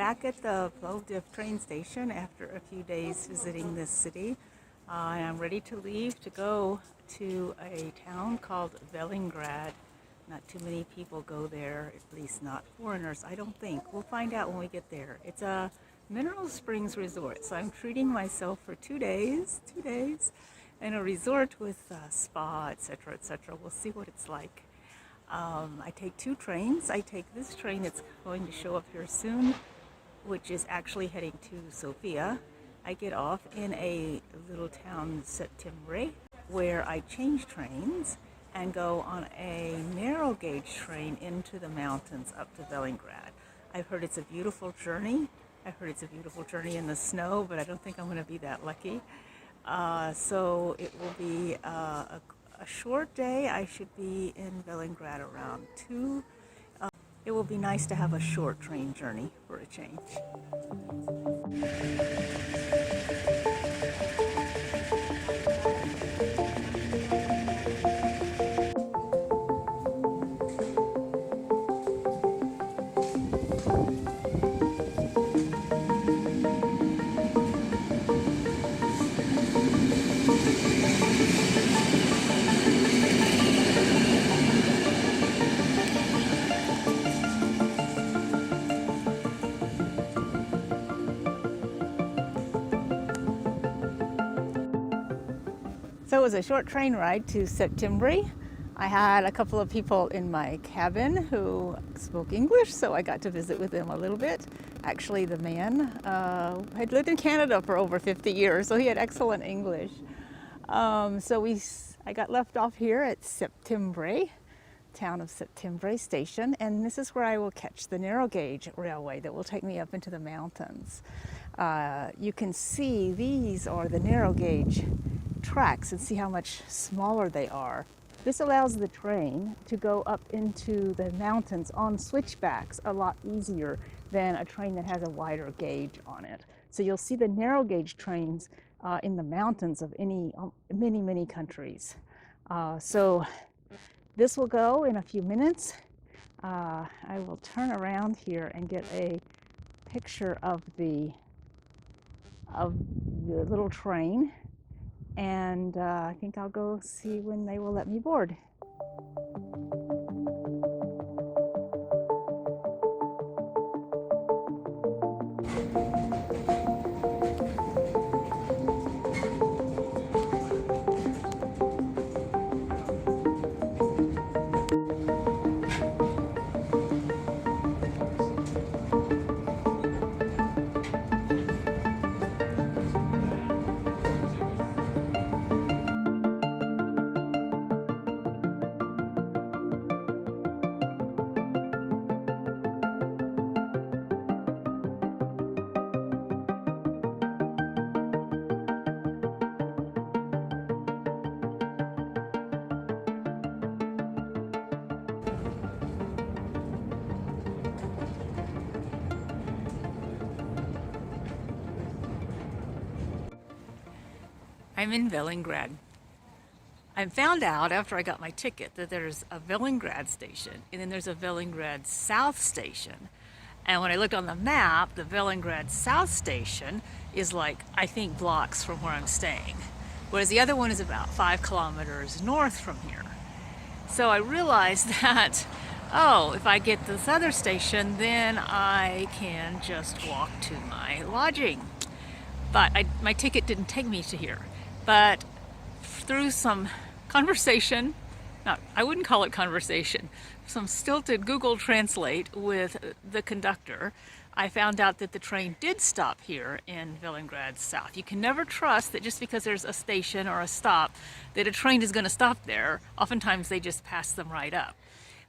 back at the Plovdiv train station after a few days visiting this city. And I'm ready to leave to go to a town called Velingrad. Not too many people go there, at least not foreigners, I don't think. We'll find out when we get there. It's a mineral springs resort, so I'm treating myself for 2 days, in a resort with a spa, etc., etc. We'll see what it's like. I take 2 trains. I take this train that's going to show up here soon, which is actually heading to Sofia. I get off in a little town, September, where I change trains and go on a narrow gauge train into the mountains up to Velingrad. I've heard it's a beautiful journey. I've heard it's a beautiful journey in the snow, but I don't think I'm going to be that lucky. So it will be a short day. I should be in Velingrad around 2. It will be nice to have a short train journey for a change. So it was a short train ride to September. I had a couple of people in my cabin who spoke English, so I got to visit with them a little bit. Actually, the man had lived in Canada for over 50 years, so he had excellent English. I got left off here at September, town of September station, and this is where I will catch the narrow gauge railway that will take me up into the mountains. You can see these are the narrow gauge tracks and see how much smaller they are. This allows the train to go up into the mountains on switchbacks a lot easier than a train that has a wider gauge on it. So you'll see the narrow gauge trains in the mountains of many countries. So this will go in a few minutes. I will turn around here and get a picture of the little train. And I think I'll go see when they will let me board. I'm in Velingrad. I found out after I got my ticket that there's a Velingrad station and then there's a Velingrad South station. And when I looked on the map, the Velingrad South station is like, I think, blocks from where I'm staying. Whereas the other one is about 5 kilometers north from here. So I realized that, if I get this other station, then I can just walk to my lodging. But my ticket didn't take me to here. But through some conversation, I wouldn't call it conversation, some stilted Google Translate with the conductor, I found out that the train did stop here in Velingrad South. You can never trust that just because there's a station or a stop that a train is going to stop there. Oftentimes they just pass them right up.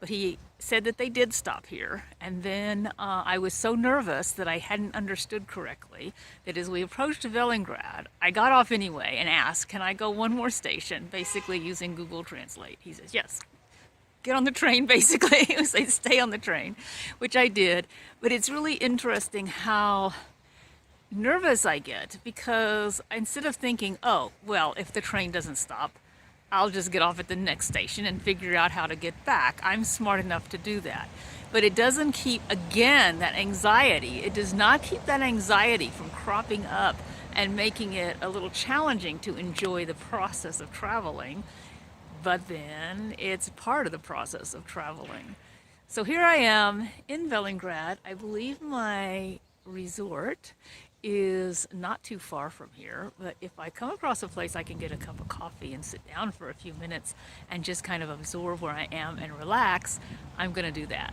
But he said that they did stop here, and then I was so nervous that I hadn't understood correctly that as we approached Velingrad, I got off anyway and asked, can I go one more station, basically using Google Translate. He says, yes, get on the train, basically. He was saying, stay on the train, which I did. But it's really interesting how nervous I get, because instead of thinking, oh, well, if the train doesn't stop, I'll just get off at the next station and figure out how to get back. I'm smart enough to do that. But it doesn't keep, again, that anxiety. It does not keep that anxiety from cropping up and making it a little challenging to enjoy the process of traveling. But then it's part of the process of traveling. So here I am in Velingrad. I believe my resort is not too far from here, but if I come across a place I can get a cup of coffee and sit down for a few minutes and just kind of absorb where I am and relax, I'm going to do that.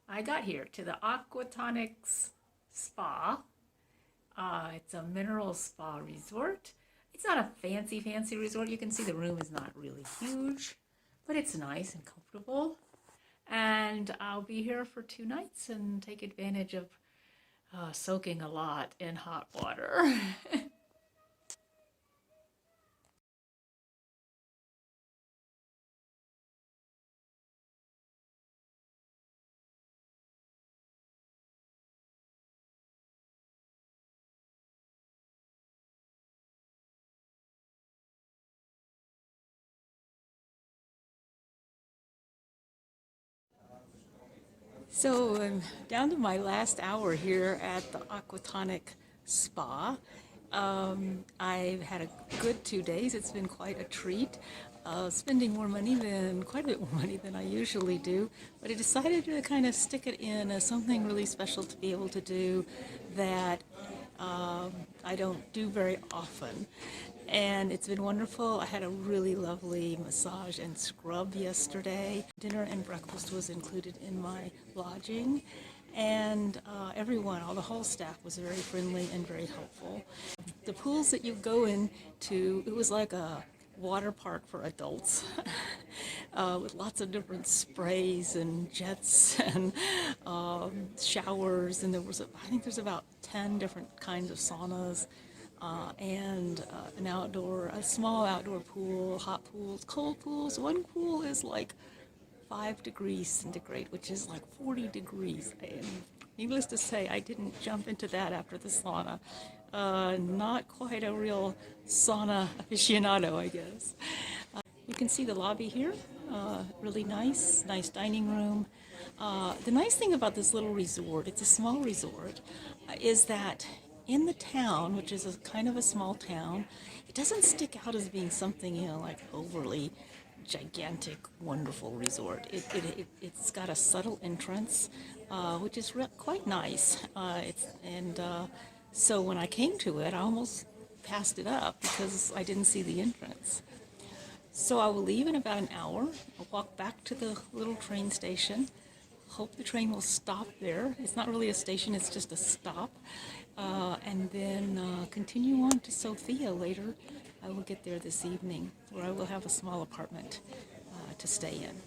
I got here to the Aquatonics Spa. It's a mineral spa resort. It's not a fancy resort. You can see the room is not really huge, but it's nice and comfortable. And I'll be here for 2 nights and take advantage of soaking a lot in hot water. So I'm down to my last hour here at the Aquatonic Spa. I've had a good 2 days. It's been quite a treat. Spending quite a bit more money than I usually do, but I decided to kind of stick it in as something really special to be able to do that I don't do very often. And it's been wonderful. I had a really lovely massage and scrub yesterday. Dinner and breakfast was included in my lodging. And all the whole staff was very friendly and very helpful. The pools that you go into, it was like a water park for adults with lots of different sprays and jets and showers. And I think there's about 10 different kinds of saunas. And a small outdoor pool, hot pools, cold pools. One pool is like 5 degrees centigrade, which is like 40 degrees. And needless to say, I didn't jump into that after the sauna. Not quite a real sauna aficionado, I guess. You can see the lobby here. Really nice dining room. The nice thing about this little resort, it's a small resort, is that in the town, which is kind of a small town, it doesn't stick out as being something, like overly gigantic, wonderful resort. It's got a subtle entrance, which is quite nice. So when I came to it, I almost passed it up because I didn't see the entrance. So I will leave in about an hour. I'll walk back to the little train station. Hope the train will stop there. It's not really a station, it's just a stop. And then continue on to Sofia later. I will get there this evening, where I will have a small apartment to stay in.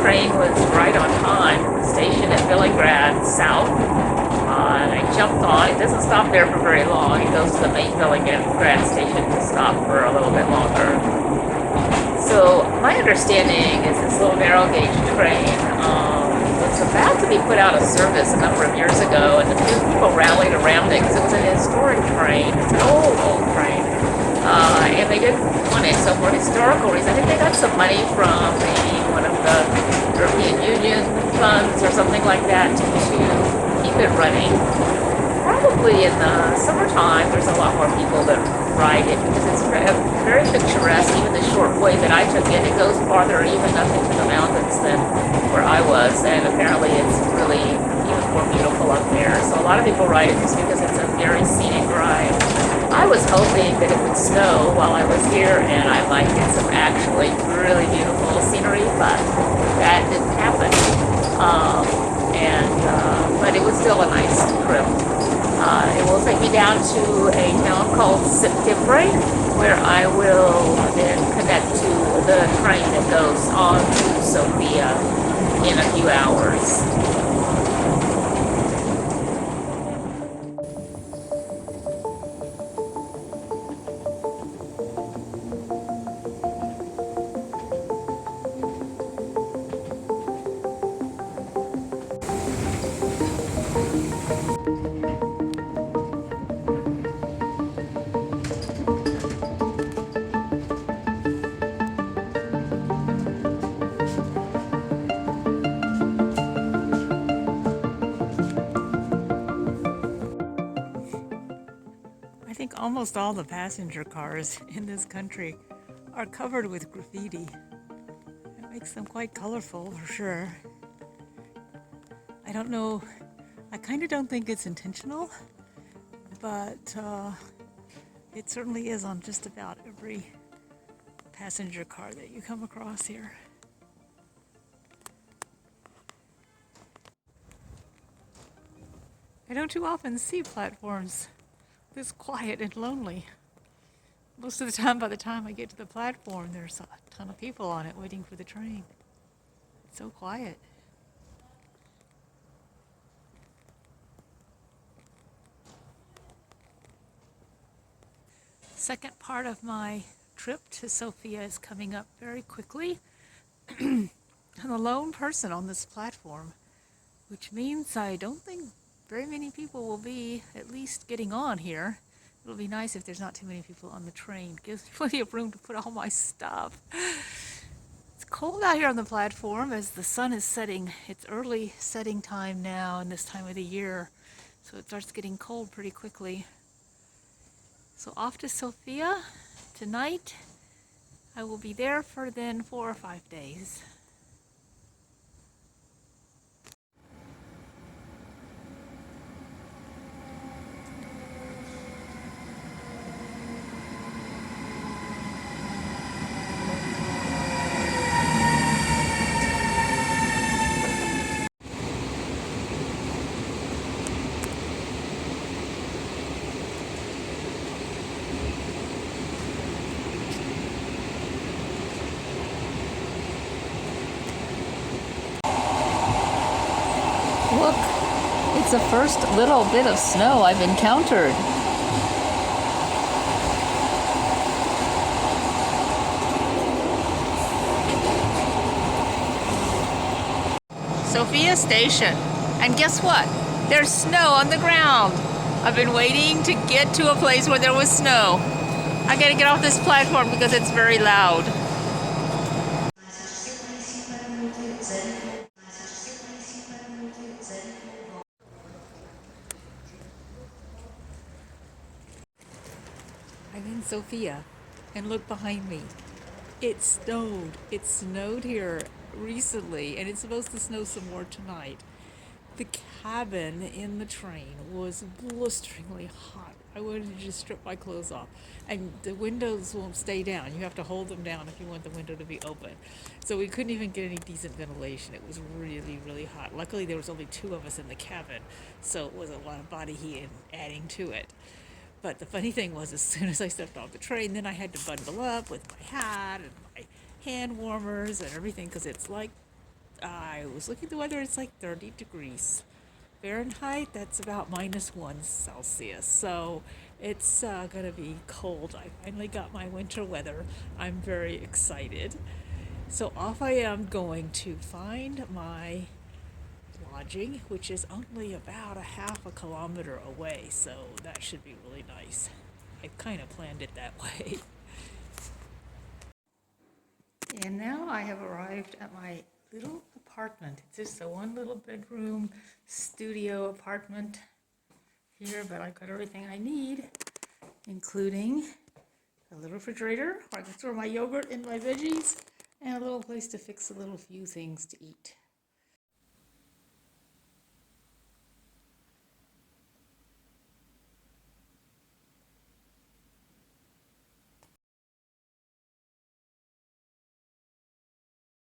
Train was right on time. The station at Velingrad South. And I jumped on. It doesn't stop there for very long. It goes to the main Velingrad station to stop for a little bit longer. So my understanding is this little narrow gauge train was about to be put out of service a number of years ago, and a few people rallied around it because it was an historic train. It's an old train. And they didn't want it. So for historical reasons, I think they got some money from one of the European Union funds or something like that to keep it running. Probably in the summertime, there's a lot more people that ride it because it's very picturesque. Even the short way that I took it goes farther even up into the mountains than where I was, and apparently it's really even more beautiful up there. So a lot of people ride it just because it's a very scenic ride. I was hoping that it would snow while I was here and I might get some actually really beautiful scenery, but that didn't happen. But it was still a nice trip. It will take me down to a town called September, where I will then Sofia in a few hours. I think almost all the passenger cars in this country are covered with graffiti. It makes them quite colorful for sure. I don't know, I kind of don't think it's intentional, but it certainly is on just about every passenger car that you come across here. I don't too often see platforms this quiet and lonely. Most of the time, by the time I get to the platform, there's a ton of people on it waiting for the train. It's so quiet. Second part of my trip to Sofia is coming up very quickly. I'm a lone person on this platform, which means I don't think very many people will be at least getting on here. It'll be nice if there's not too many people on the train. Gives me plenty of room to put all my stuff. It's cold out here on the platform as the sun is setting. It's early setting time now in this time of the year, so it starts getting cold pretty quickly. So off to Sofia tonight. I will be there for then 4 or 5 days. Look, it's the first little bit of snow I've encountered. Sofia Station. And guess what? There's snow on the ground. I've been waiting to get to a place where there was snow. I gotta get off this platform because it's very loud. I'm in Sofia, and look behind me. It snowed. It snowed here recently, and it's supposed to snow some more tonight. The cabin in the train was blisteringly hot. I wanted to just strip my clothes off. And the windows won't stay down. You have to hold them down if you want the window to be open. So we couldn't even get any decent ventilation. It was really, really hot. Luckily, there was only 2 of us in the cabin, so it was a lot of body heat and adding to it. But the funny thing was, as soon as I stepped off the train, then I had to bundle up with my hat and my hand warmers and everything, because it's like, I was looking at the weather, it's like 30 degrees Fahrenheit. That's about -1 Celsius. So it's going to be cold. I finally got my winter weather. I'm very excited. So off I am going to find my lodging, which is only about a half a kilometer away, so that should be really nice. I kind of planned it that way. And now I have arrived at my little apartment. It's just a 1 little bedroom studio apartment here, but I've got everything I need, including a little refrigerator where I can store my yogurt and my veggies, and a little place to fix a little few things to eat.